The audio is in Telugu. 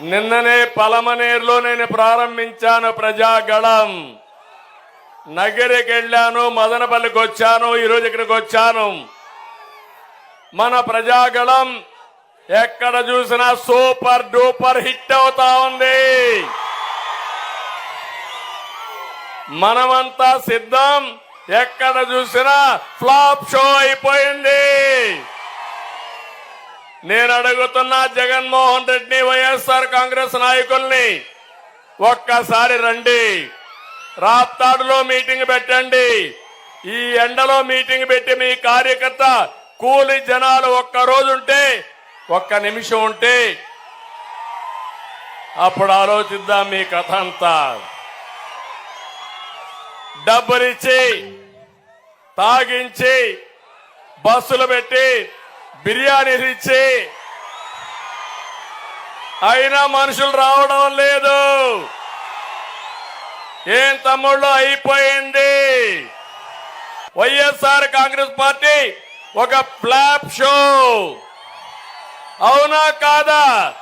నిన్ననే పలమనేరులో నేను ప్రారంభించాను ప్రజాగళం. నగరికి వెళ్ళాను, మదనపల్లికి వచ్చాను, ఈరోజు ఇక్కడికి వచ్చాను. మన ప్రజాగళం ఎక్కడ చూసినా సూపర్ డూపర్ హిట్ అవుతా ఉంది. మనమంతా సిద్ధం. ఎక్కడ చూసినా ఫ్లాప్ షో అయిపోయింది. నేను అడుగుతున్నా జగన్మోహన్ రెడ్డి, వైఎస్ఆర్ కాంగ్రెస్ నాయకుల్ని, ఒక్కసారి రండి, రాప్తాడులో మీటింగ్ పెట్టండి. ఈ ఎండలో మీటింగ్ పెట్టి మీ కార్యకర్త కూలి జనాలు ఒక్కరోజు ఉంటే, ఒక్క నిమిషం ఉంటే అప్పుడు ఆలోచిద్దాం మీ కథ అంతా. డబ్బులిచ్చి తాగించి బస్సులు పెట్టి బిర్యానీలు ఇచ్చి అయినా మనుషులు రావడం లేదు. ఏం తమ్ముళ్ళు అయిపోయింది. వైఎస్ఆర్ కాంగ్రెస్ పార్టీ ఒక ఫ్లాప్ షో. అవునా కాదా?